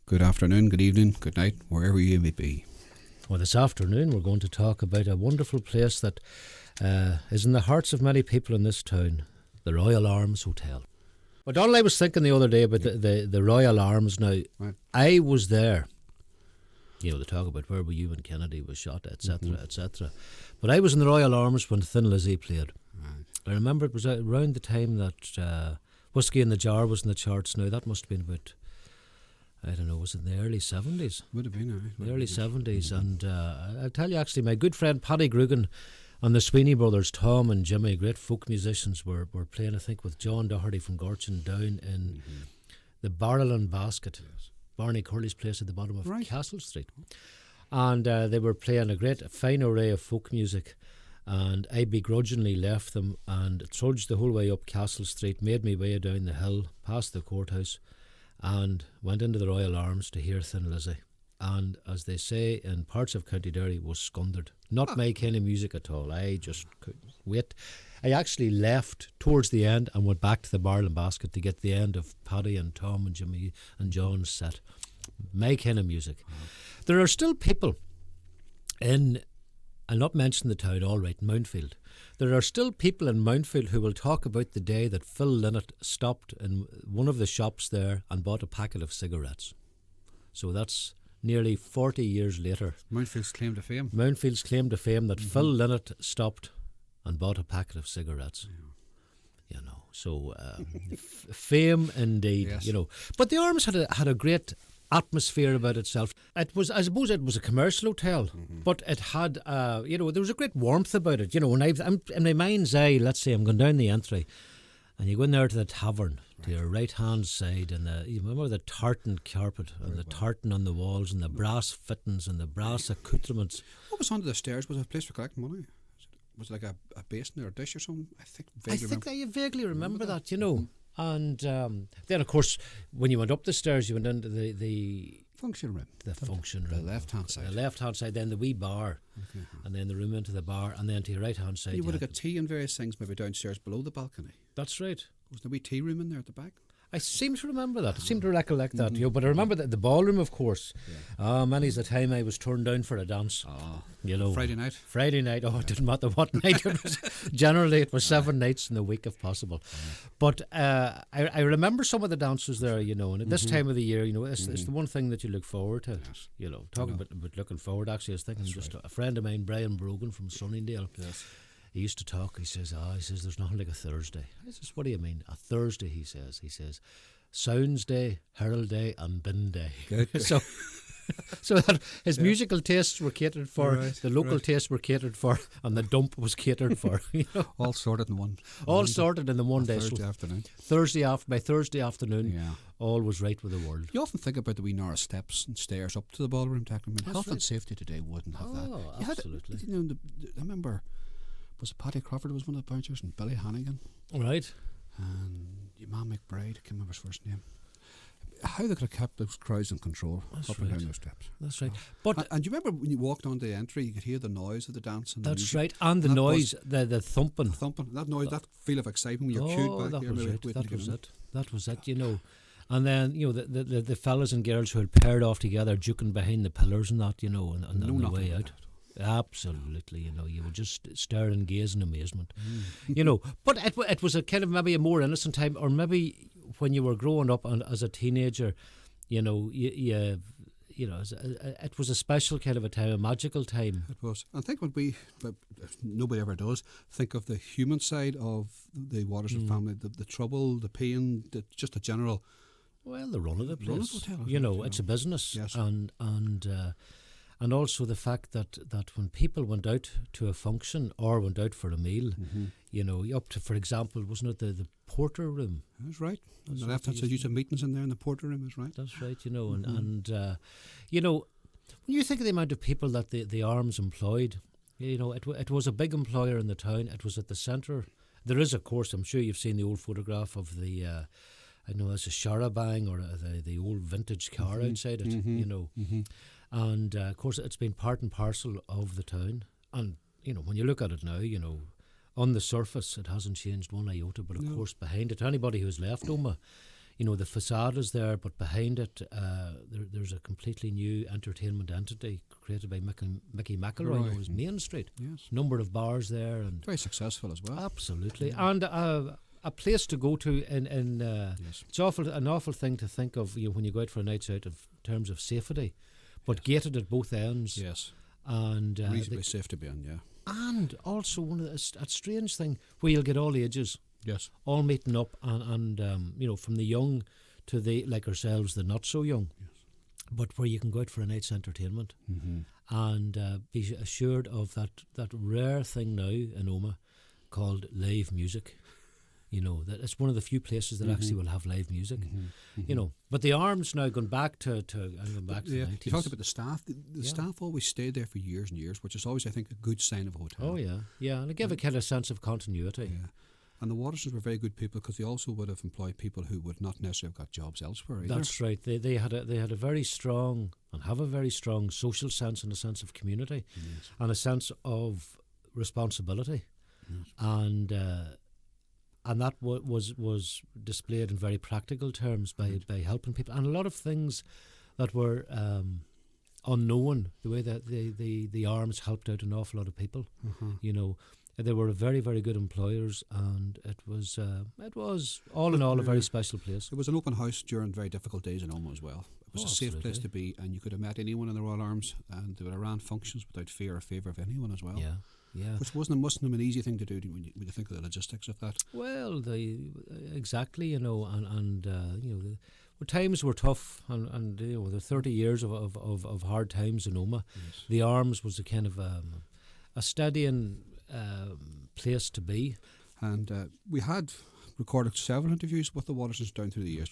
Good afternoon, good evening, good night, wherever you may be. Well, this afternoon we're going to talk about a wonderful place that is in the hearts of many people in this town, the Royal Arms Hotel. Well, Donald, I was thinking the other day about the Royal Arms now. Right. I was there. You know, they talk about where were you when Kennedy was shot, etc., etc. But I was in the Royal Arms when Thin Lizzy played. Right. I remember it was around the time that Whiskey in the Jar was in the charts. Now, that must have been about, I don't know, was it in the early 70s? Would have been, The early 70s. And I'll tell you, actually, my good friend Paddy Grugan and the Sweeney brothers, Tom and Jimmy, great folk musicians, were playing, I think, with John Doherty from Gorchin down in the Barrel and Basket. Yes. Barney Curley's place at the bottom of Right. Castle Street. And they were playing a fine array of folk music. And I begrudgingly left them and trudged the whole way up Castle Street, made my way down the hill, past the courthouse, and went into the Royal Arms to hear Thin Lizzy. And as they say in parts of County Derry, was scundered. Not my kind of music at all. I just couldn't wait. I actually left towards the end and went back to the Barrel and Basket to get the end of Paddy and Tom and Jimmy and John's set. My kind of music. There are still people in, I'll not mention the town, all right, Mountfield. There are still people in Mountfield who will talk about the day that Phil Lynott stopped in one of the shops there and bought a packet of cigarettes. So that's nearly 40 years later. Mountfield's claim to fame. Mountfield's claim to fame that Phil Lynott stopped and bought a packet of cigarettes. You know, so fame indeed. Yes. You know, but the Arms had a great atmosphere about itself. It was, I suppose, it was a commercial hotel, but it had, you know, there was a great warmth about it. You know, when I'm in my mind's eye, let's say I'm going down the entry, and you go in there to the tavern, to your right hand side, and you remember the tartan carpet and the tartan on the walls and the brass fittings and the brass accoutrements. What was under the stairs? Was it a place for collecting money? Was it like a basin or a dish or something? I think I vaguely remember that, you know. And then, of course, when you went up the stairs, you went into the function room. The function room. The left-hand side. The left-hand side, then the wee bar, and then the room into the bar, and then to your right-hand side. You would have got tea and various things maybe downstairs below the balcony. That's right. Was there a wee tea room in there at the back? I seem to remember that. I seem to recollect that, you know. But I remember the ballroom, of course. Many's the time I was turned down for a dance. You know, Friday night. Oh, it didn't matter what night it was. Generally, it was 7 nights in the week, if possible. But I remember some of the dances there, you know. And at this time of the year, you know, it's the one thing that you look forward to. Yes. You know, talking about looking forward. Actually, I was thinking a friend of mine, Brian Brogan from Sunningdale. Yes. He used to talk. He says, there's nothing like a Thursday. I says, what do you mean? A Thursday, he says. He says, Sounds Day, Herald Day, and Bin Day. Good. so that his musical tastes were catered for, the local tastes were catered for, and the dump was catered for. You know? All sorted in one. All sorted in the one day. Thursday afternoon. By Thursday afternoon, all was right with the world. You often think about the wee narrow steps and stairs up to the ballroom, Declan. I mean, health and safety today wouldn't have that. Oh, absolutely. You know, I remember, was it Paddy Crawford was one of the bouncers, and Billy Hannigan. Right. And your man McBride, I can't remember his first name. How they could have kept those crowds in control up and down those steps. That's right. But and you remember when you walked onto the entry, you could hear the noise of the dancing. That's right. And the noise, the thumping. That noise, that feel of excitement when you're queued back there. That was it, you know. And then, you know, the fellas and girls who had paired off together, juking behind the pillars and that, you know, and on the way out. Absolutely, you know, you would just stare and gaze in amazement, you know. But it was a kind of maybe a more innocent time, or maybe when you were growing up and as a teenager, you know, you know, it was a special kind of a time, a magical time. It was. I think when nobody ever does, think of the human side of the Waterson family, the trouble, the pain, just the general. Well, the run of the place, hotel, you know, it's a business, yes. And also the fact that when people went out to a function or went out for a meal, you know, up to, for example, wasn't it the porter room? That's right. On the left hand side, you had meetings in there in the porter room, is right. That's right, you know, and you know, when you think of the amount of people that the Arms employed, you know, it was a big employer in the town. It was at the centre. There is, of course, I'm sure you've seen the old photograph of the, I know it's a Charabang or the old vintage car outside it, you know. And of course, it's been part and parcel of the town. And you know, when you look at it now, you know, on the surface, it hasn't changed one iota. But of course, behind it, anybody who's left Omagh, the facade is there, but behind it, there's a completely new entertainment entity created by Mickey McElroy, known as Main Street. Yes. Number of bars there, and Very successful as well. absolutely, and a place to go to. It's an awful thing to think of when you go out for a night out in terms of safety, but gated at both ends. Yes. And Reasonably safe to be in, yeah. and also a strange thing where you'll get all ages. Yes. All meeting up and from the young to the, like ourselves, the not so young. Yes. But where you can go out for a night's entertainment and be assured of that rare thing now in Omagh called live music. That it's one of the few places that actually will have live music. But the Arms now going back to the 90s. You talked about the staff. The staff always stayed there for years and years, which is always, I think, a good sign of a hotel. Oh yeah, and it gave a kind of sense of continuity. Yeah. And the Watersons were very good people because they also would have employed people who would not necessarily have got jobs elsewhere either. That's right. They had a very strong and have a very strong social sense and a sense of community and a sense of responsibility, and that was displayed in very practical terms by helping people, and a lot of things that were unknown. The way that the Arms helped out an awful lot of people, They were very, very good employers, and it was all in all a very special place. It was an open house during very difficult days in Omagh as well. It was a safe place to be, and you could have met anyone in the Royal Arms, and they would have ran functions without fear or favour of anyone as well. Yeah. Which mustn't have been an easy thing to do when you think of the logistics of that. Well, exactly, the times were tough, and the 30 years of hard times in Omagh. Yes. The Arms was a kind of a steadying place to be. And we had recorded several interviews with the Watersons down through the years.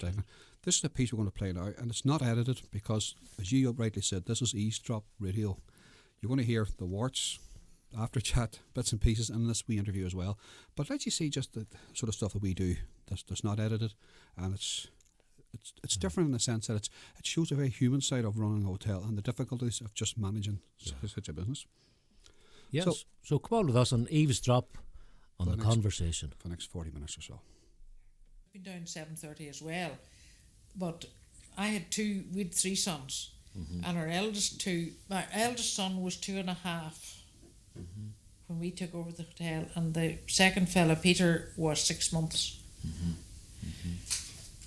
This is a piece we're going to play now, and it's not edited because, as you rightly said, this is eavesdrop radio. You're going to hear the warts, after chat, bits and pieces, and this wee interview as well. But let you see just the sort of stuff that we do that's not edited, and it's different in the sense that it shows a very human side of running a hotel and the difficulties of just managing such a business. Yes. So come on with us and eavesdrop on the conversation for the next 40 minutes or so. Been down 7:30 as well, but I had we had 3 sons, and my eldest son was 2.5 when we took over the hotel, and the second fella, Peter, was 6 months.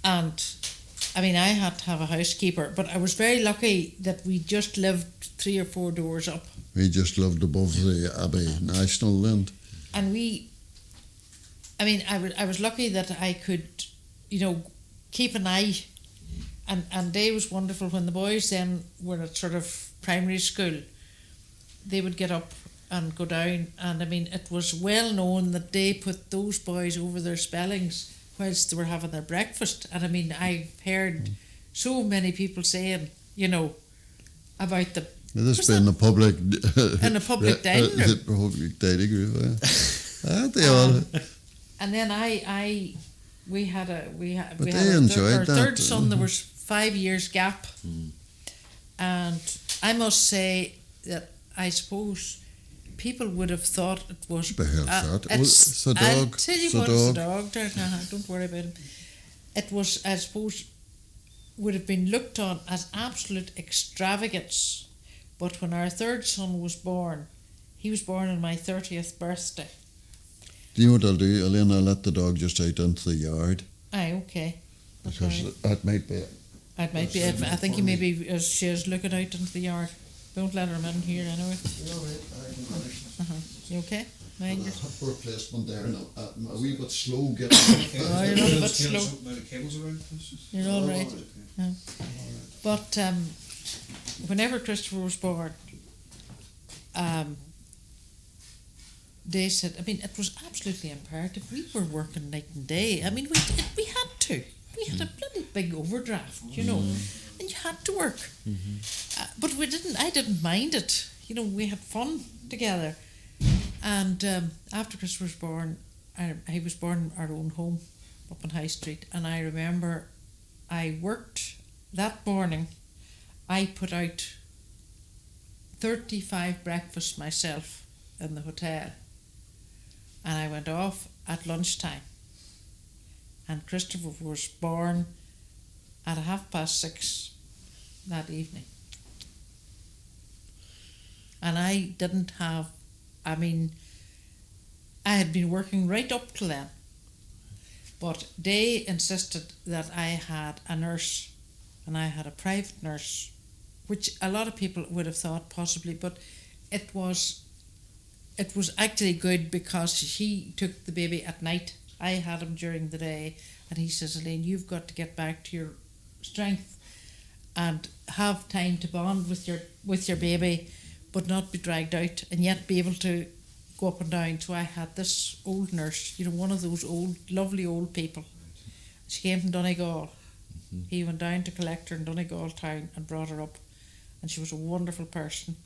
And I mean, I had to have a housekeeper, but I was very lucky that we just lived 3 or 4 doors up. We just lived above the Abbey National then. And I was lucky that I could, keep an eye. And Day was wonderful. When the boys then were at sort of primary school, they would get up and go down. And I mean, it was well known that Day put those boys over their spellings whilst they were having their breakfast. And I mean, I've heard so many people saying, about the... This been a public... in a public dining room. Public dining room, and then we had our third son. There was 5 years gap, and I must say that I suppose people would have thought it was. It's a dog. I'll tell you what, it's a dog. Don't worry about him. It was, I suppose, would have been looked on as absolute extravagance. But when our third son was born, he was born on my 30th birthday. Do you know what I'll do, Elaine? I'll let the dog just out into the yard. Aye, okay. That's because right. that might be it. That might be it. I think he maybe she's looking out into the yard. Don't let her in here anyway. You're all right. I can manage. You okay? Mind your... Poor placement there now. I'm a wee bit slow getting... Oh, you're not a bit slow. You're all right. Yeah. But whenever Christopher was born, they said, I mean, it was absolutely imperative. We were working night and day. I mean, we had to. We had a bloody big overdraft, and you had to work. But we didn't. I didn't mind it. We had fun together. And after Christopher was born, he was born in our own home up on High Street. And I remember I worked that morning. I put out 35 breakfasts myself in the hotel, and I went off at lunchtime, and Christopher was born at 6:30 that evening. And I didn't have, I had been working right up till then. But they insisted that I had a nurse, and I had a private nurse, which a lot of people would have thought possibly, but it was actually good because she took the baby at night. I had him during the day, and he says, Elaine, you've got to get back to your strength and have time to bond with your baby, but not be dragged out, and yet be able to go up and down. So I had this old nurse, one of those old, lovely old people. She came from Donegal. He went down to collect her in Donegal town and brought her up, and she was a wonderful person.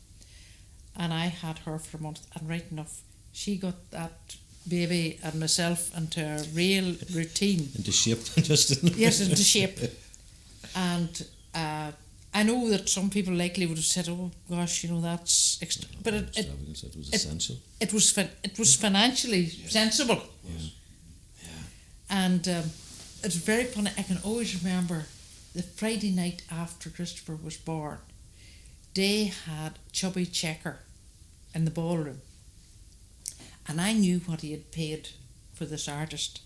And I had her for a month, and right enough, she got that baby and myself into a real routine. Into shape, just Yes, into shape. And I know that some people likely would have said, "Oh gosh, that's," but it was essential. It was financially sensible. Yeah. And it's very funny. I can always remember the Friday night after Christopher was born. They had Chubby Checker in the ballroom, and I knew what he had paid for this artist,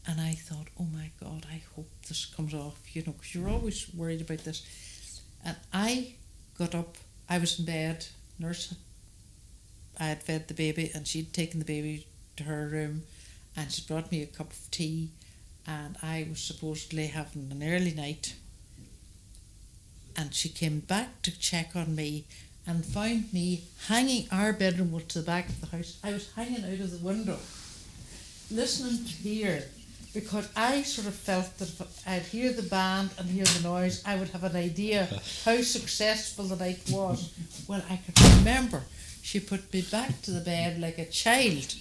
and I thought, oh my God, I hope this comes off, because you're always worried about this. And I got up, I was in bed, I had fed the baby, and she'd taken the baby to her room, and she brought me a cup of tea, and I was supposedly having an early night. And she came back to check on me and found me hanging. Our bedroom was to the back of the house. I was hanging out of the window, listening to hear, because I sort of felt that if I'd hear the band and hear the noise, I would have an idea how successful the night was. Well, I could remember she put me back to the bed like a child.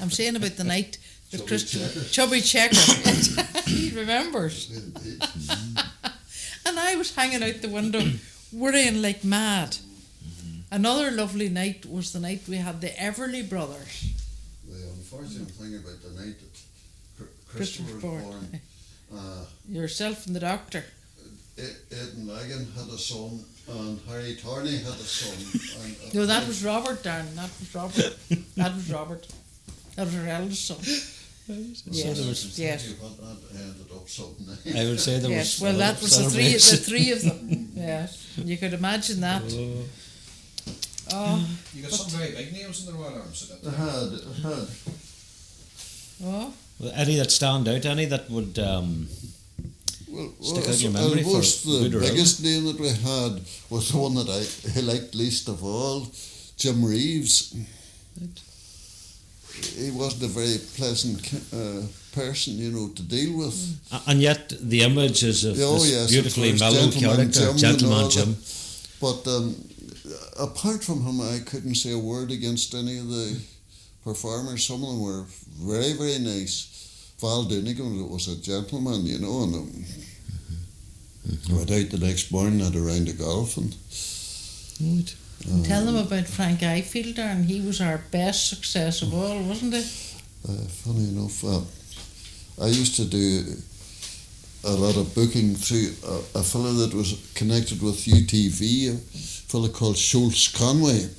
I'm saying about the night that Chubby Checker. He remembers. And I was hanging out the window, worrying like mad. Another lovely night was the night we had the Everly brothers. The unfortunate thing about the night that Christopher was born, yourself and the doctor. Aidan Lagan had a son, and Harry Tarney had a son. And, No, that was Robert, darling. That was Robert. That was Robert. That was her eldest son. Yes. That ended up something. I would say there Yes, was. well, that was the three of them. Yes, you could imagine that. Oh, You got some very big names in the Royal Arms. I had. oh, Well, any that stand out, any that would stick out in your memory for almost the good or ill? biggest name that we had was the one that I liked least of all, Jim Reeves. He wasn't a very pleasant person, to deal with. And yet the image is of this beautifully of mellow character, Gentleman Jim. But apart from him, I couldn't say a word against any of the performers. Some of them were very, very nice. Val Doonigan was a gentleman, and went out the next morning, had a round of golf. Right. tell them about Frank Ifield, and he was our best success of all, wasn't it? Funny enough, I used to do a lot of booking through a fellow that was connected with UTV, a fellow called Schultz Conway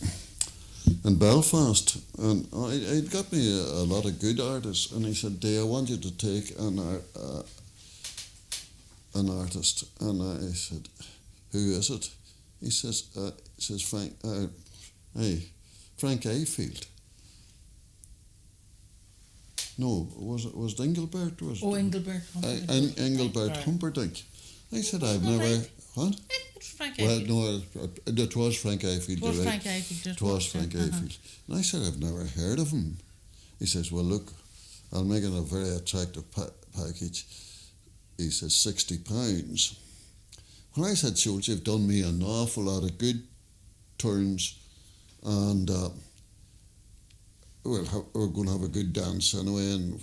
in Belfast, and he'd got me a lot of good artists, and he said, Dai, I want you to take an artist, and I said, who is it? He says, Frank Ifield. No, was it Engelbert? Engelbert. Engelbert Humperdinck. I said, I've never... Right. What? It was Frank Well, Ifield. no, it was Frank Ifield. It was you're right. Frank Ifield. It was Frank Ifield. And I said, I've never heard of him. He says, well, look, I'll make it a very attractive package. He says, £60. When I said, Schultz, you've done me an awful lot of good turns, and we're going to have a good dance anyway, and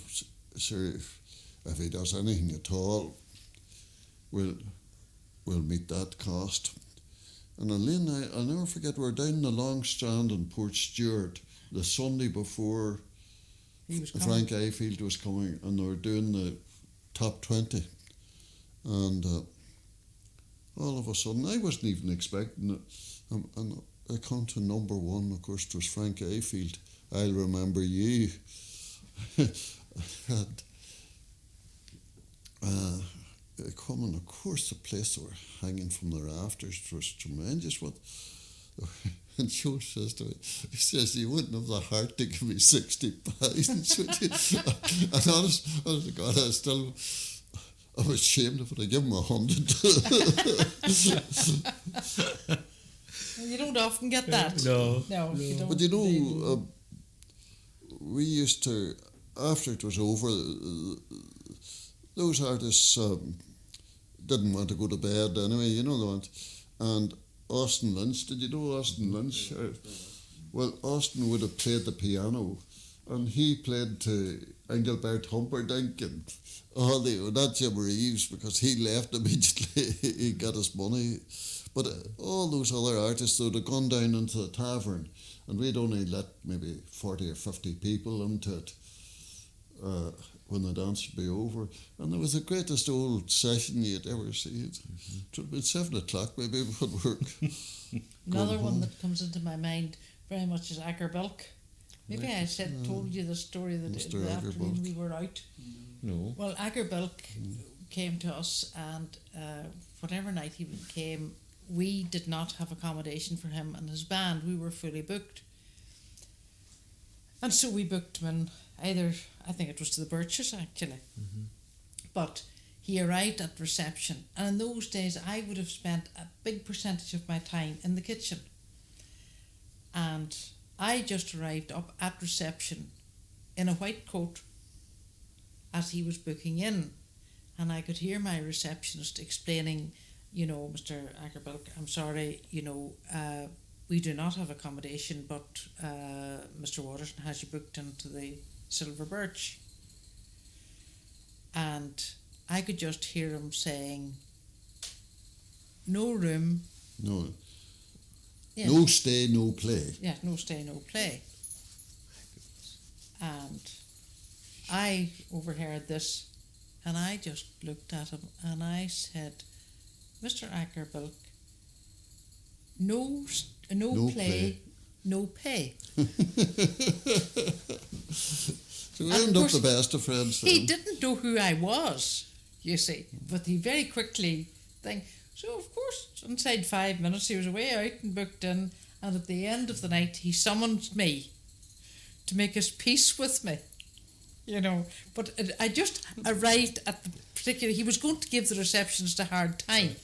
sure, if he does anything at all, we'll meet that cost. And Elaine, I'll never forget, we were down in the Long Strand in Port Stewart the Sunday before Frank Ifield was coming, and they were doing the top 20. And all of a sudden, I wasn't even expecting it. And I come to number one, of course, it was Frank Ayfield, I'll Remember You. And I come, and of course the place they were hanging from the rafters, it was tremendous. And Joe says to me, he says, you wouldn't have the heart to give me 60 pounds, would you? And honest to God, I was ashamed of it. I give him 100. You don't often get that. No. You don't. But you know, we used to, after it was over, those artists didn't want to go to bed anyway, you know the ones. And Austin Lynch, did you know Austin Lynch? Well, Austin would have played the piano, and he played to Engelbert Humperdinck and not Jim Reeves, because he left immediately. He got his money. But all those other artists, they would have gone down into the tavern, and we'd only let maybe 40 or 50 people into it when the dance would be over. And it was the greatest old session you'd ever see. It would have been 7 o'clock maybe before work. Another one that comes into my mind very much is Agerbilk. Maybe I told you the story that Mr. the afternoon Agerbilk. we were out. No. Well, Agerbilk came to us, and whatever night he came, we did not have accommodation for him and his band. We were fully booked. And so we booked him in either, I think it was to the Birches actually. But he arrived at reception, and in those days I would have spent a big percentage of my time in the kitchen. And I just arrived up at reception in a white coat as he was booking in, and I could hear my receptionist explaining, you know, Mr. Agerbilk, I'm sorry, you know, we do not have accommodation, but Mr. Waterson has you booked into the Silver Birch. And I could just hear him saying, no room. No. Yeah. No stay, no play. Yeah, no stay, no play. And I overheard this, and I just looked at him and I said, Mr. Agerbilk, no play, no pay. So we And ended of up the course, best of friends He then. didn't know who I was, you see, but he very quickly so of course inside 5 minutes he was away out and booked in, and at the end of the night he summoned me to make his peace with me, you know. But I just arrived at the particular, he was going to give the receptionist a hard time.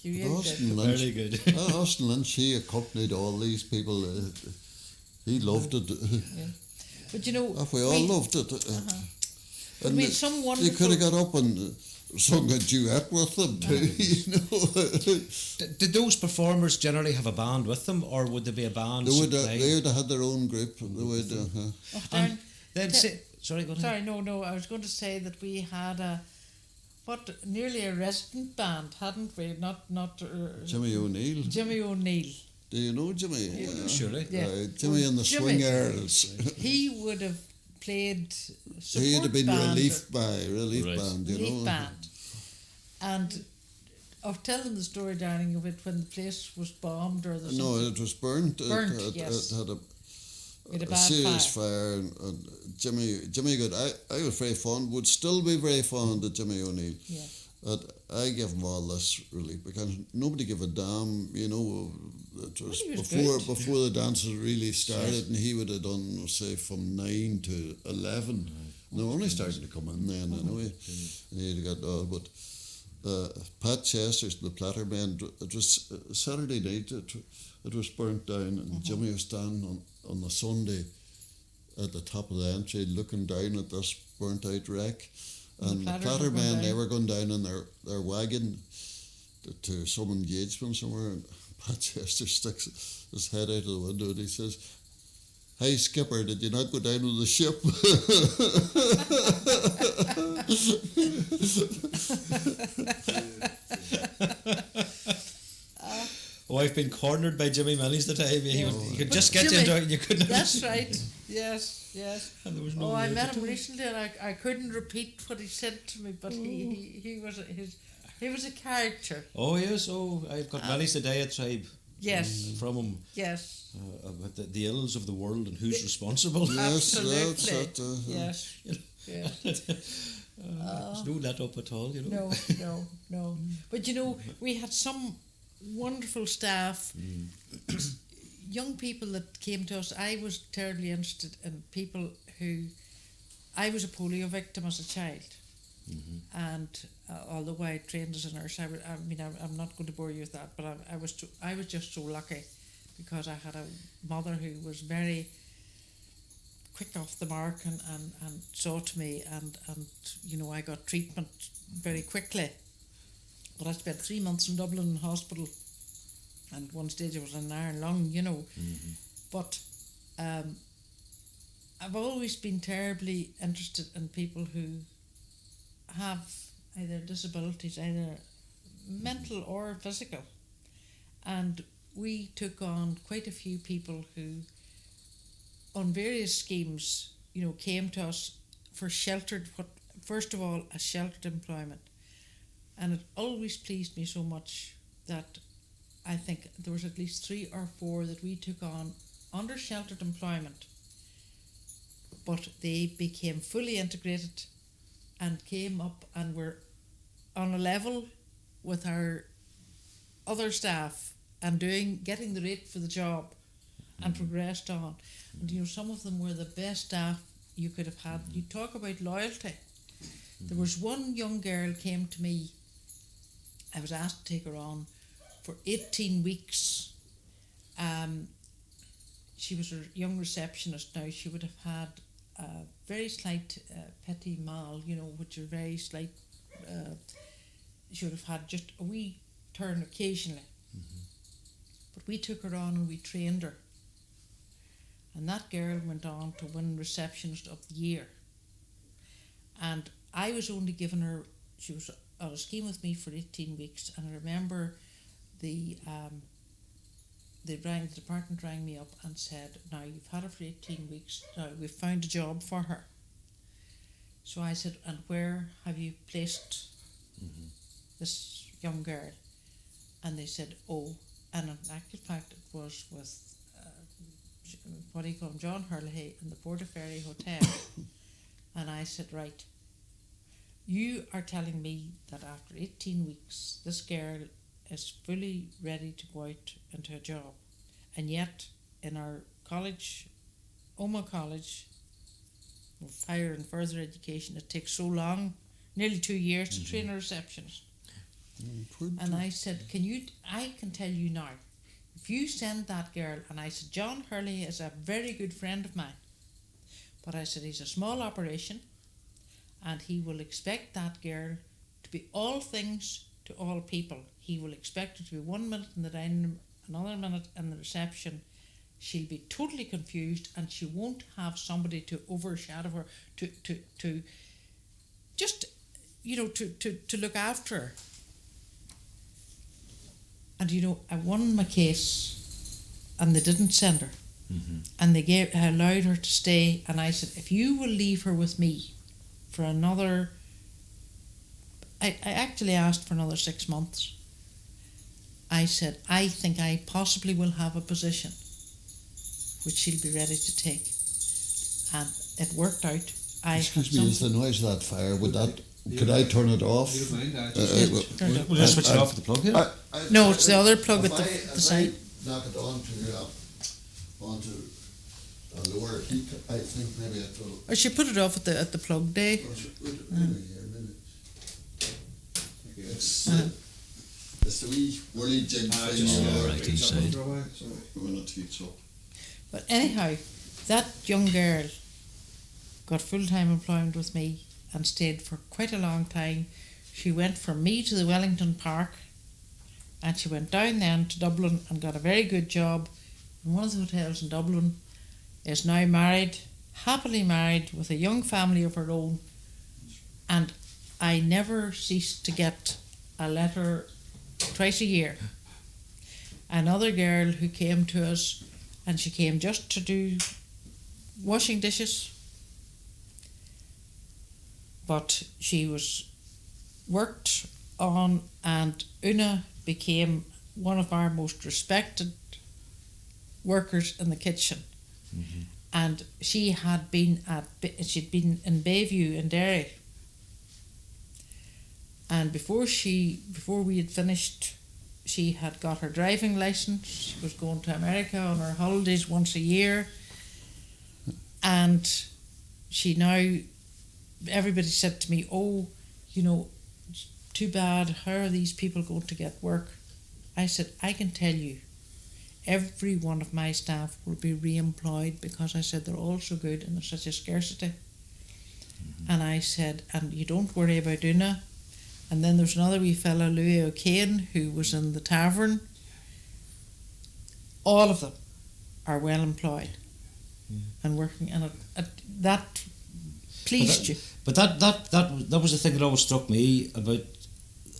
He really Austin did. Lynch, Very good. Austin Lynch, he accompanied all these people. He loved it. But you know, We all loved it. I mean, some you wonderful. could have got up and sung a duet with them too, you know. Did those performers generally have a band with them, or would there be a band? They would supplying? have had their own group. They would. Oh, And darn. then Yeah. sorry, go ahead. Sorry, no. I was going to say that we had nearly a resident band, hadn't we? Not Jimmy O'Neill. Jimmy O'Neill. Do you know Jimmy? Yeah. Surely. Yeah. Jimmy and the Jimmy. Swing Earls. He would have played support He'd have been band relief or band, Right. you relief know. band. And of telling the story, darling, of it when the place was bombed or the No, it was burnt. Burnt, it yes. had We had a a bad serious fire. fire, and Jimmy good. I was very fond, would still be very fond of Jimmy O'Neill. Yeah. I give him all this relief because nobody gave a damn, you know. It was He was before the dances really started, and he would have done, say, from 9 to 11. And they were only starting to come in then, anyway. And he'd got all, but Pat Chester's the Platter Men. It was Saturday night. It was burnt down, and Jimmy was standing on the Sunday at the top of the entry, looking down at this burnt out wreck. And the Platter Men, they were going down in their wagon to some engagement somewhere, and Pat Chester sticks his head out of the window and he says, "Hey skipper, did you not go down with the ship?" Oh, I've been cornered by Jimmy many's the time. He could But just get you Jimmy, into it and you couldn't. That's right. Yes. And there was no I way met to him recently, and I couldn't repeat what he said to me, but he was his He was a character. Oh yes, I've got many a diatribe Yes. from him Yes. about the ills of the world and who's responsible. Yes, Absolutely. that's it. Yes. Yes. There's no let up at all, you know. No. But you know, we had some wonderful staff, young people that came to us. I was terribly interested in people who, I was a polio victim as a child. And although I trained as a nurse, I'm not going to bore you with that, but I was just so lucky because I had a mother who was very quick off the mark and saw to me and you know, I got treatment very quickly. But I spent 3 months in Dublin hospital, and at one stage I was in an iron lung, you know. But I've always been terribly interested in people who have either disabilities, either mental or physical. And we took on quite a few people who, on various schemes, you know, came to us for first of all, a sheltered employment. And it always pleased me so much that I think there was at least 3 or 4 that we took on under sheltered employment, but they became fully integrated and came up and were on a level with our other staff and getting the rate for the job and progressed on. And you know, some of them were the best staff you could have had. You talk about loyalty. There was one young girl came to me. I was asked to take her on for 18 weeks. She was a young receptionist now. She would have had a very slight petit mal, you know, which are very slight. She would have had just a wee turn occasionally. But we took her on and we trained her. And that girl went on to win Receptionist of the Year. And I was only giving her, she was on a scheme with me for 18 weeks. And I remember the department rang me up and said, now you've had her for 18 weeks, now we've found a job for her. So I said, and where have you placed this young girl? And they said, and in actual fact it was with what do you call him, John Hurley in the Portaferry Hotel. And I said, right, you are telling me that after 18 weeks this girl is fully ready to go out into a job, and yet in our college, Omagh College of Higher and Further Education, it takes so long, nearly 2 years to train a receptionist. And I said, I can tell you now, if you send that girl, and I said, John Hurley is a very good friend of mine, but I said, he's a small operation and he will expect that girl to be all things to all people. He will expect her to be 1 minute in the dining room, another minute in the reception. She'll be totally confused and she won't have somebody to overshadow her, to just, you know, to look after her. And you know, I won my case and they didn't send her. And they allowed her to stay, and I said, if you will leave her with me for another, I actually asked for another 6 months. I said, I think I possibly will have a position which she'll be ready to take. And it worked out. Excuse me, is the noise of that fire, could I turn it off? You don't mind, We'll just switch it off with the plug here. No, it's the other plug at the side. Knock it onto a lower heat, I think maybe it will. Or she put it off at the plug day. It's the wee whirly jig thing. We're not heat up. But anyhow, that young girl got full-time employment with me and stayed for quite a long time. She went from me to the Wellington Park, and she went down then to Dublin and got a very good job in one of the hotels in Dublin. Is now married, happily married, with a young family of her own. And I never ceased to get a letter twice a year. Another girl who came to us, and she came just to do washing dishes, but she worked on, and Una became one of our most respected workers in the kitchen. And she'd been in Bayview in Derry. And before we had finished, she had got her driving license. She was going to America on her holidays once a year. And she now, everybody said to me, oh, you know, too bad, how are these people going to get work? I said, I can tell you, every one of my staff will be re-employed, because I said they're all so good and there's such a scarcity. And I said, and you don't worry about Una. And then there's another wee fella, Louis O'Kane, who was in the tavern. All of them are well employed and working, and that pleased you. But that was the thing that always struck me about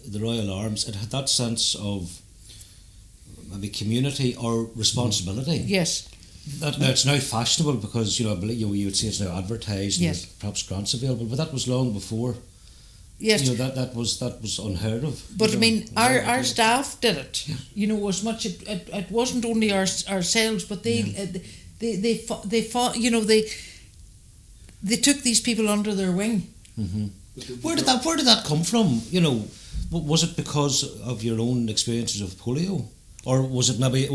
the Royal Arms. It had that sense of maybe community or responsibility. Yes. Now it's now fashionable, because you would say it's now advertised. Yes. And perhaps grants available, but that was long before. Yes. You know, that was unheard of. But I mean, our staff did it. Yeah. You know, as much it wasn't only ourselves, but they fought. You know, they took these people under their wing. Where did that come from? You know, was it because of your own experiences of polio, or was it maybe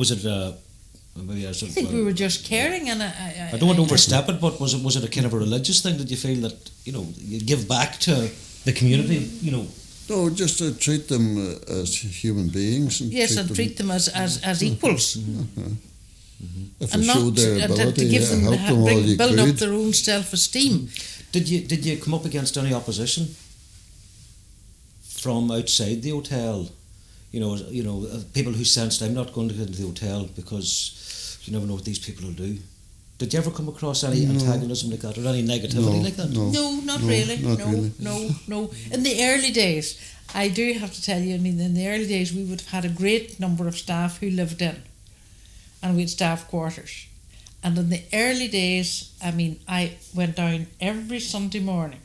I think we were just caring, and I don't want to overstep it, but was it a kind of a religious thing that you feel that, you know, you give back to the community, you know? No, just to treat them as human beings. And treat them as equals. If they showed their ability, to give them help them all you build could. up their own self-esteem. Did you come up against any opposition from outside the hotel? You know, people who sensed, I'm not going to get into the hotel because you never know what these people will do. Did you ever come across any antagonism like that, or any negativity like that? No, not really. No. In the early days, I do have to tell you, I mean, in the early days, we would have had a great number of staff who lived in, and we had staff quarters. And in the early days, I mean, I went down every Sunday morning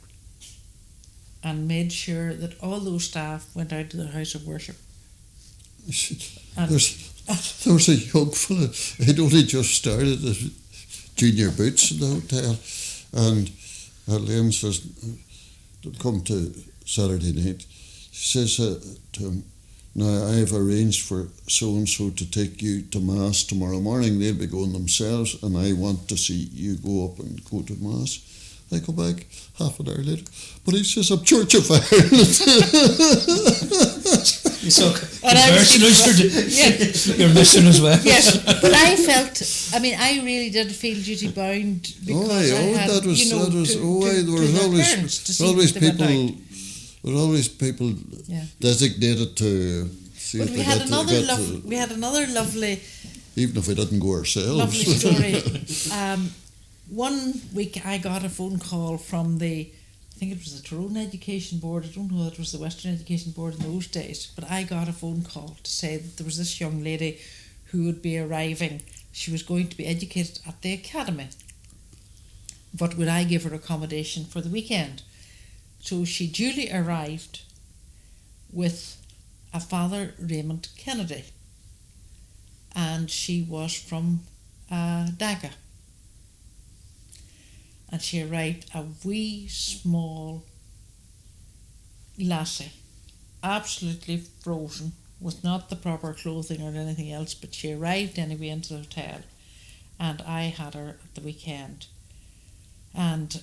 and made sure that all those staff went out to their house of worship. There was a young fella, he'd only just started as junior boots in the hotel, and Elaine says, come to Saturday night. She says to him, now I've arranged for so-and-so to take you to Mass tomorrow morning. They'll be going themselves, and I want to see you go up and go to Mass. I go back half an hour later, but he says, I'm Church of Ireland. So, you're missing as well. Yes, but I felt, I mean, I really did feel duty bound, because there were always people designated to see but if we had another lovely, even if we didn't go ourselves. Lovely story. One week I got a phone call from I think it was the Tyrone Education Board. I don't know if it was the Western Education Board in those days, but I got a phone call to say that there was this young lady who would be arriving. She was going to be educated at the academy, but would I give her accommodation for the weekend? So she duly arrived with a Father Raymond Kennedy, and she was from Dhaka. And she arrived, a wee, small lassie, absolutely frozen, with not the proper clothing or anything else, but she arrived anyway into the hotel, and I had her at the weekend. And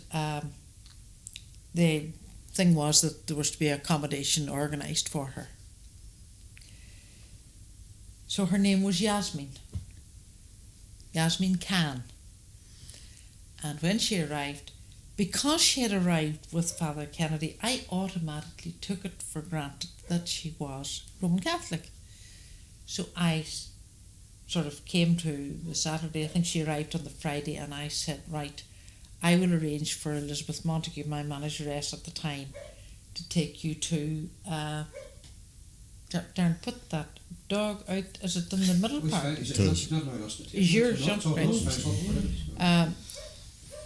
the thing was that there was to be accommodation organised for her. So her name was Yasmin Khan. And when she arrived, because she had arrived with Father Kennedy, I automatically took it for granted that she was Roman Catholic. So I sort of came to the Saturday, I think she arrived on the Friday, and I said, right, I will arrange for Elizabeth Montague, my manageress at the time, to take you to, Darren, put that dog out, is it in the middle part? Is yours, right?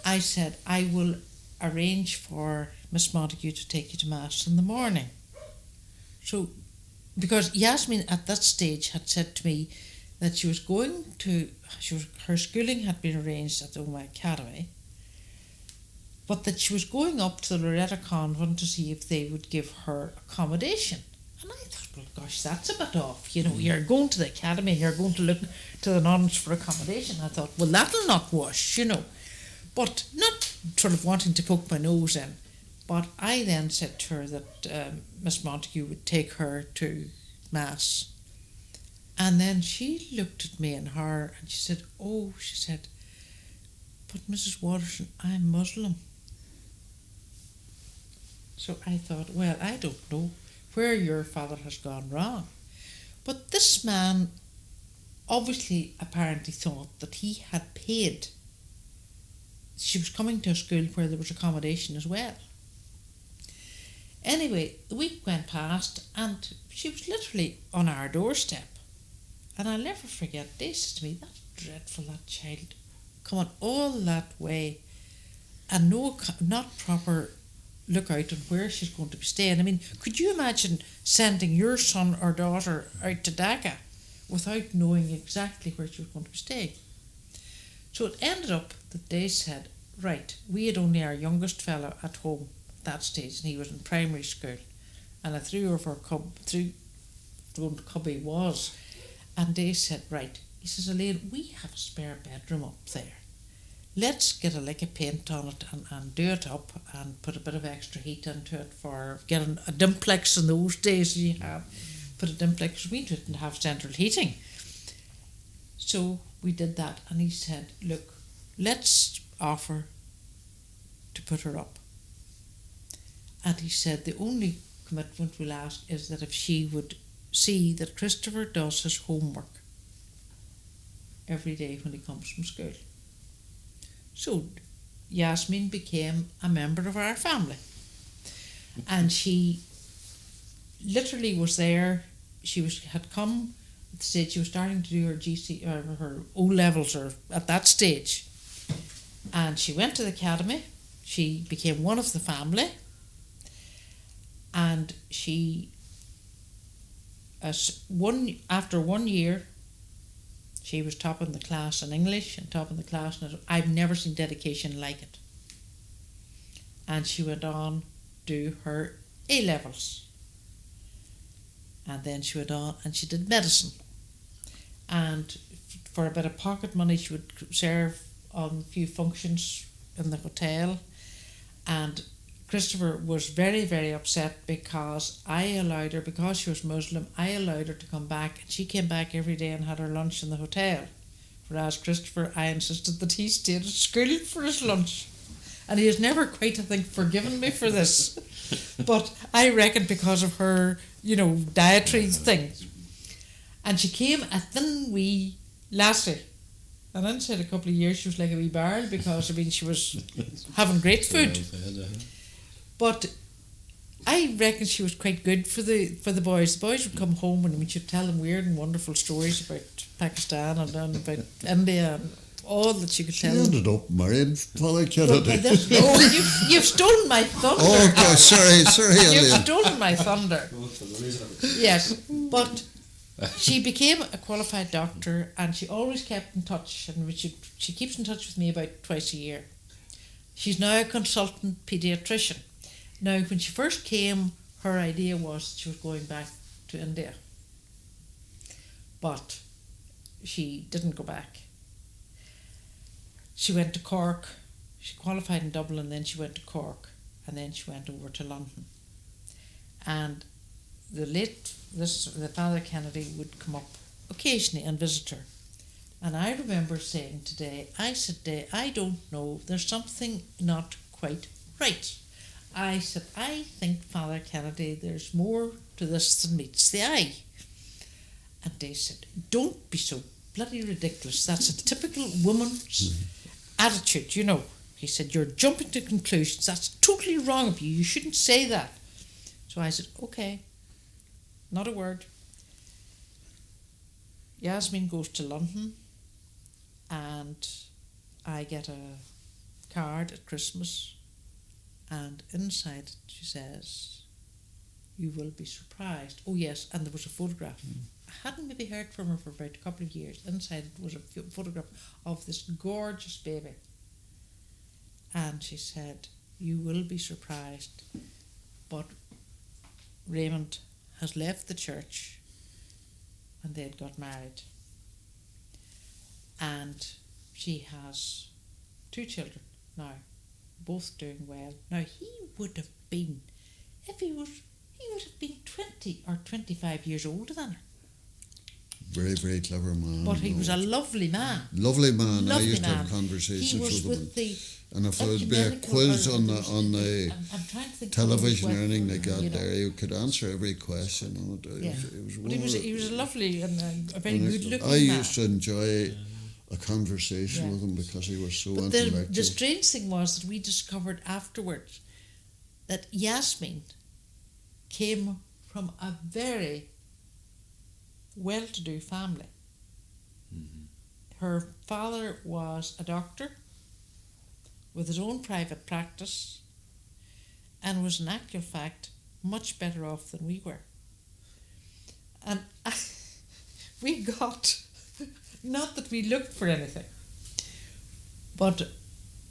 I said, I will arrange for Miss Montague to take you to Mass in the morning. So, because Yasmin at that stage had said to me that she was going to, her schooling had been arranged at the Omagh Academy, but that she was going up to the Loretta Convent to see if they would give her accommodation. And I thought, well, gosh, that's a bit off. You know, you're going to the academy and you're going to look to the nuns for accommodation. I thought, well, that'll not wash, you know. But not sort of wanting to poke my nose in. But I then said to her that Miss Montague would take her to Mass. And then she looked at me in horror and she said, oh, she said, but Mrs. Waterson, I'm Muslim. So I thought, well, I don't know where your father has gone wrong. But this man obviously apparently thought that he had paid. She was coming to a school where there was accommodation as well. Anyway, the week went past and she was literally on our doorstep. And I'll never forget, they said to me, that's dreadful, that child coming all that way and not proper look out on where she's going to be staying. I mean, could you imagine sending your son or daughter out to Dhaka without knowing exactly where she was going to be staying? So it ended up that they said, right, we had only our youngest fellow at home at that stage, and he was in primary school, and a 3 or 4 cubby was, and they said, right, he says, Elaine, we have a spare bedroom up there. Let's get a lick of paint on it and do it up and put a bit of extra heat into it for getting a dimplex in those days. You have put a dimplex. We didn't have central heating. So we did that, and he said, look, let's offer to put her up. And he said the only commitment we'll ask is that if she would see that Christopher does his homework every day when he comes from school. So Yasmin became a member of our family, and she literally was there. She had come at the stage she was starting to do her GC or her O levels, or at that stage, and she went to the academy. She became one of the family, and she, after 1 year, she was top in the class in English and top in the class in, I've never seen dedication like it. And she went on to do her A levels, and then she went on and she did medicine. And for a bit of pocket money, she would serve on a few functions in the hotel. And Christopher was very, very upset because I allowed her, because she was Muslim, I allowed her to come back, and she came back every day and had her lunch in the hotel. Whereas Christopher, I insisted that he stayed at school for his lunch. And he has never quite, I think, forgiven me for this. But I reckon because of her, dietary thing. And she came a thin wee lassie. And inside a couple of years she was like a wee barrel, because, she was having great food. But I reckon she was quite good for the boys. The boys would come home and she'd tell them weird and wonderful stories about Pakistan and then about India and all that she could tell them. She ended up marrying Father Kennedy. You've stolen my thunder. Oh, God, sorry, You've Elaine. stolen my thunder. Yes, but she became a qualified doctor, and she always kept in touch, and she keeps in touch with me about twice a year. She's now a consultant paediatrician. Now, when she first came, her idea was she was going back to India. But she didn't go back. She went to Cork. She qualified in Dublin, then she went to Cork, and then she went over to London. And the Father Kennedy would come up occasionally and visit her. And I remember saying today, I don't know, there's something not quite right. I said, I think, Father Kennedy, there's more to this than meets the eye. And they said, don't be so bloody ridiculous. That's a typical woman's attitude, He said, you're jumping to conclusions. That's totally wrong of you. You shouldn't say that. So I said, okay, not a word. Yasmin goes to London, and I get a card at Christmas, and inside it she says, you will be surprised. Oh yes, and there was a photograph. I hadn't maybe heard from her for about a couple of years. Inside it was a photograph of this gorgeous baby. And she said, you will be surprised, but Raymond has left the church and they had got married. And she has 2 children now, both doing well. Now he would have been, he would have been 20 or 25 years older than her. Very, very clever man. But he was a lovely man. Lovely man. I Lovely used to man. have conversations He was with him. with the And if there would be a ecumenical quiz on the I'm trying to think television what or it was anything with, like that, you know. there you could answer every question on it. Yeah. It was But he was a lovely and a very good looking I man. used to enjoy a conversation Yeah. with him because he was so But intellectual. the strange thing was that we discovered afterwards that Yasmin came from a very well-to-do family. Her father was a doctor with his own private practice and was in actual fact much better off than we were. And we got, not that we looked for anything, but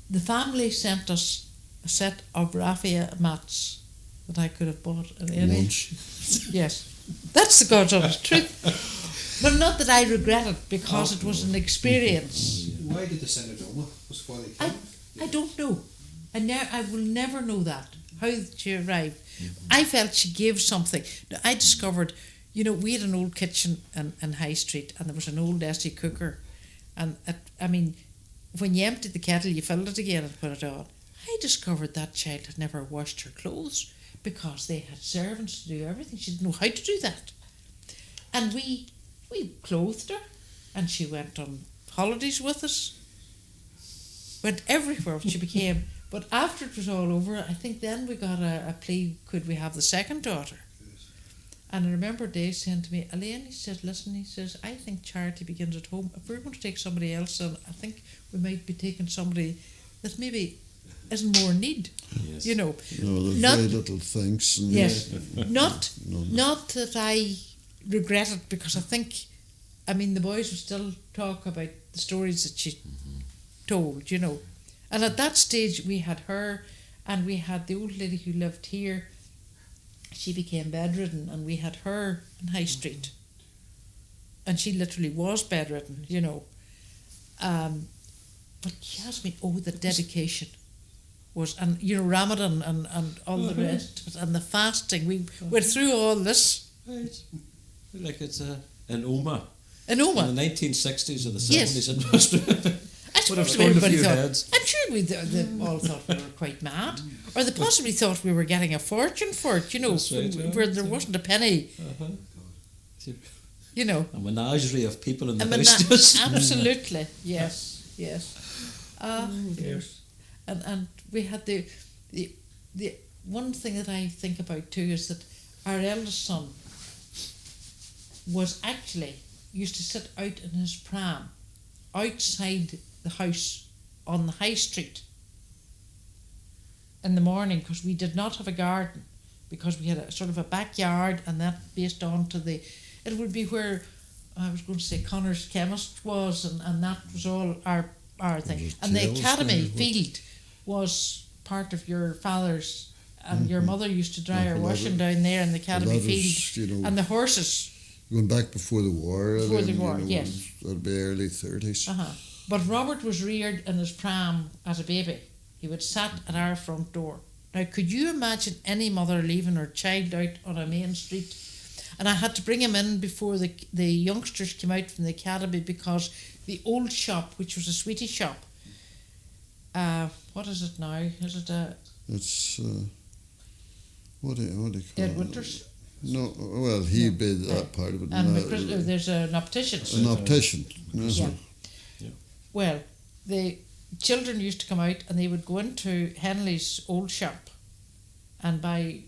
the family sent us a set of raffia mats that I could have bought at any. Once. Yes, that's the God's honest truth. But not that I regret it, because it was an experience. Why did they send it over? Was why they came? I don't know. I will never know that, how she arrived. I felt she gave something. Now, I discovered, we had an old kitchen in High Street, and there was an old Essie cooker. And, when you emptied the kettle, you filled it again and put it on. I discovered that child had never washed her clothes because they had servants to do everything. She didn't know how to do that. And we clothed her, and she went on holidays with us. Went everywhere she became. But after it was all over, I think then we got a plea, could we have the second daughter? And I remember Dave saying to me, Elaine, he says, listen, he says, I think charity begins at home. If we're going to take somebody else on, I think we might be taking somebody that maybe isn't more in need. Yes. There's Not- very little thanks. And Yes. Not no. that I regret it, because I think, the boys would still talk about the stories that she told, And at that stage we had her, and we had the old lady who lived here. She became bedridden, and we had her in High Street. And she literally was bedridden, But Yasmin, the dedication was, and Ramadan and all the rest, and the fasting. We went through all this. Right. Like it's in Omagh. In Omagh. In the 1960s or the 70s, Yes. it must have been. I Would have suppose turned a everybody few thought. heads. I'm sure they all thought we were quite mad, or they possibly thought we were getting a fortune for it. That's right, yeah. Where there wasn't a penny. A menagerie of people in the I mean, house. absolutely, yes. Yes. And we had the one thing that I think about too is that our eldest son was actually used to sit out in his pram outside the house on the High Street in the morning, because we did not have a garden, because we had a sort of a backyard, and that based on to it would be where I was going to say Connor's chemist was, and that was all our thing. And the academy field was part of your father's, and your mother used to dry her washing down there in the academy field, and the horses. Going back before the war. Before the war, yes. That'd be early 30s. But Robert was reared in his pram as a baby. He would sat at our front door. Now, could you imagine any mother leaving her child out on a main street? And I had to bring him in before the youngsters came out from the academy, because the old shop, which was a sweetie shop, what is it now? Is it a... It's, what do you call Dead it? Winters? No, well, he did that part of it. And No, there's an optician's. an optician. Yes. Yeah. Well, the children used to come out, and they would go into Henley's old shop and buy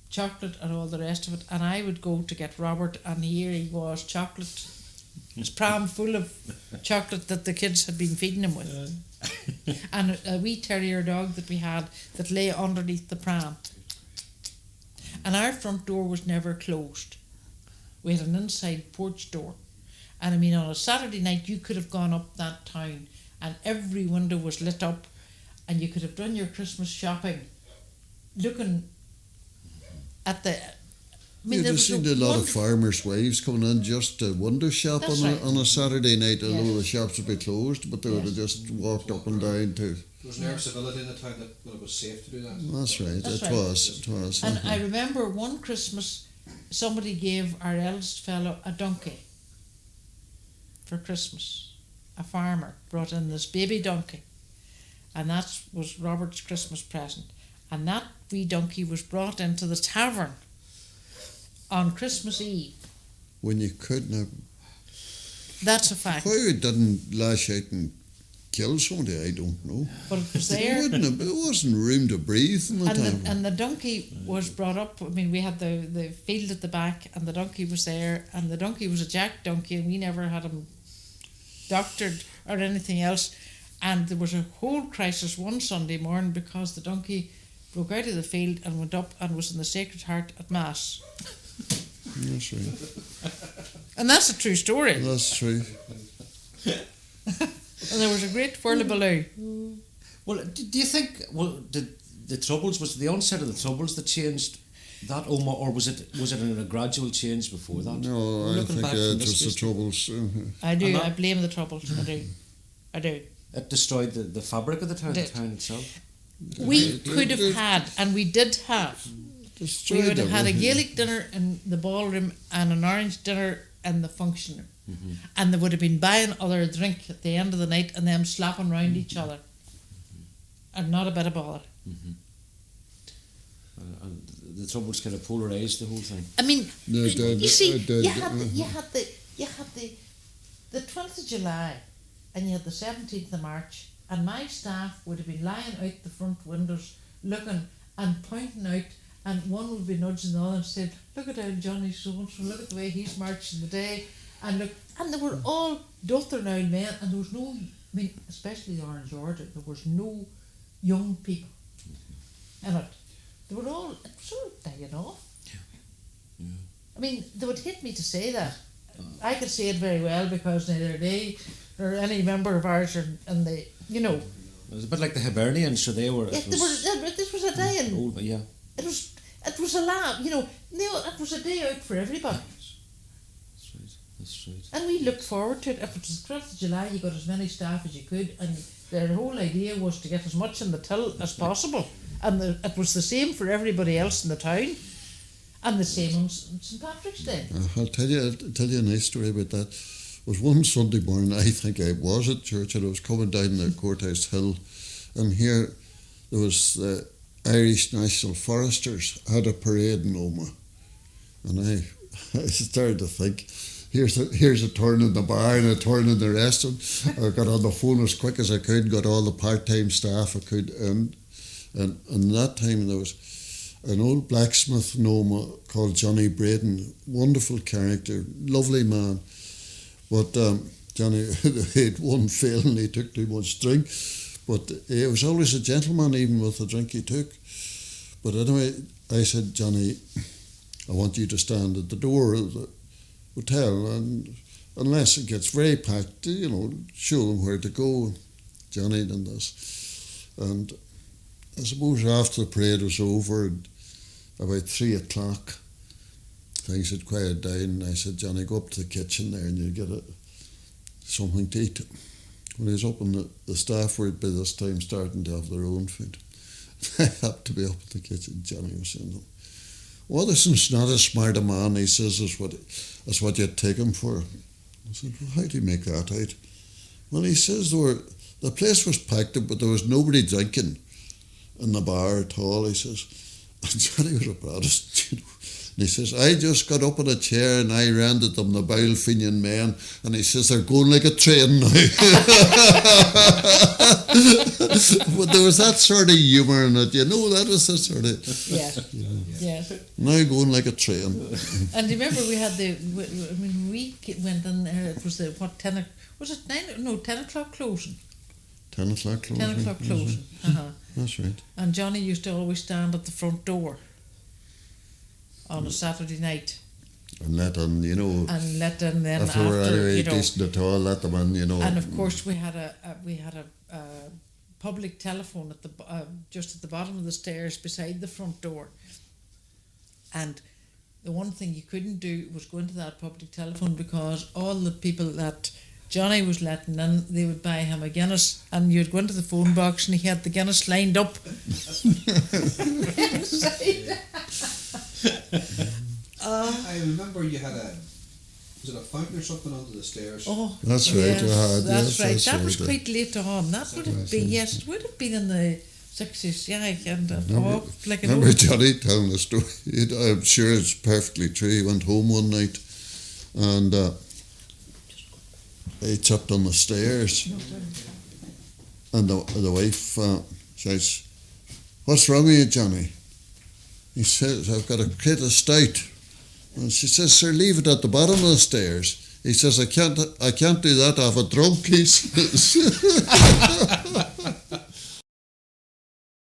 chocolate and all the rest of it, and I would go to get Robert, and here he was, chocolate, his pram full of chocolate that the kids had been feeding him with, and a wee terrier dog that we had that lay underneath the pram. And our front door was never closed. We had an inside porch door. And I mean, on a Saturday night, you could have gone up that town and every window was lit up and you could have done your Christmas shopping looking at the... I mean, You'd there have was seen a lot of farmers' wives coming in just to window shop That's on, right. on a Saturday night, although Yes. the shops would be closed, but they would have just walked up and down to... There was never civility in the town that when it was safe to do that. That's right, That's it right. was. And I remember one Christmas, somebody gave our eldest fellow a donkey for Christmas. A farmer brought in this baby donkey, and that was Robert's Christmas present. And that wee donkey was brought into the tavern on Christmas Eve. When you couldn't have... That's a fact. How you didn't lash out and kill somebody, I don't know. But it was There there. it wasn't room to breathe in the And tavern. and the donkey was brought up. I mean, we had the field at the back, and the donkey was there, and the donkey was a jack donkey, and we never had him doctored or anything else. And there was a whole crisis one Sunday morning because the donkey broke out of the field and went up and was in the Sacred Heart at Mass. That's right. And that's a true story. That's true. And there was a great whirly-baloo. Well, do you think? Well, did the Troubles, was it the onset of the Troubles that changed that Omagh, or was it in a gradual change before that? No, I Looking think back it from this was the distance, Troubles. I do. And that- I blame the Troubles. I do. It destroyed the fabric of the town Did. itself. We could have had, and we did have. We would have had a Gaelic dinner in the ballroom and an orange dinner in the function room. Mm-hmm. And they would have been buying other drink at the end of the night and them slapping round each other. And not a bit of bother. And the Troubles kind of polarised the whole thing. I mean, you see, the- you had the 12th of July and you had the 17th of March, and my staff would have been lying out the front windows looking and pointing out, and one would be nudging the other and saying, look at how Johnny's so and so, look at the way he's marching today, and look, and they were all dochter old men, and there was no, I mean, especially the Orange Order, there was no young people in it. They were all sort of dying off. I mean, they would hate me to say that. I could say it very well because neither they or any member of ours are in the, you know. It was a bit like the Hibernians, so they were. This was a day, and Old, yeah. it was a laugh, you know. It was a day out for everybody, That's right. That's right. and we looked forward to it. If it was the 12th of July, you got as many staff as you could, and their whole idea was to get as much in the till as possible, and it was the same for everybody else in the town, and the same on St Patrick's Day. I'll tell you a nice story about that. It was one Sunday morning, I think I was at church, and I was coming down the courthouse hill, and here there was the Irish National Foresters had a parade in Omagh, and I started to think, here's a turn in the bar and a turn in the restaurant. I got on the phone as quick as I could, got all the part-time staff I could in, and that time there was an old blacksmith in Omagh called Johnny Braden, wonderful character, lovely man. But Johnny had one fail and he took too much drink. But he was always a gentleman, even with the drink he took. But anyway, I said, Johnny, I want you to stand at the door of the hotel, and unless it gets very packed, you know, show them where to go. Johnny did this. And I suppose after the parade was over, about 3 o'clock, things had quieted down, and I said, Johnny, go up to the kitchen there and you get something to eat. When he was up, and the staff were by this time starting to have their own food. I happened to be up in the kitchen. Johnny was saying, Waterson's not as smart a man, he says, as what you'd take him for. I said, well, how do you make that out? Well, he says the place was packed up, but there was nobody drinking in the bar at all, he says. And Johnny was a Protestant, you know. And he says, I just got up in a chair and I rented them, the Balfinian men, and he says, they're going like a train now. But there was that sort of humour in it, you know, that was the sort of... Yeah. Now going like a train. And remember we had we went in there, it was 10 o'clock closing. 10 o'clock closing. 10 o'clock closing. Uh-huh. That's right. And Johnny used to always stand at the front door. on a Saturday night And let them, you know, and let them then if they were after, anyway you know. decent at all, let them in, you know. And of course we had a public telephone at the just at the bottom of the stairs beside the front door. And the one thing you couldn't do was go into that public telephone, because all the people that Johnny was letting in, they would buy him a Guinness, and you'd go into the phone box and he had the Guinness lined up inside. I remember you had was it a fountain or something under the stairs? Oh, That's right, yes, yes, that's right. that's That was right. quite later on. That would have been, yes, it would have been in the 60s, yeah, and like an Remember old, Johnny telling the story? I'm sure it's perfectly true. He went home one night and he chipped on the stairs, and the wife says, "What's wrong with you, Johnny?" He says, "I've got a crate of stout." And she says, "Sir, leave it at the bottom of the stairs." He says, I can't do that. I have a drunk," he says.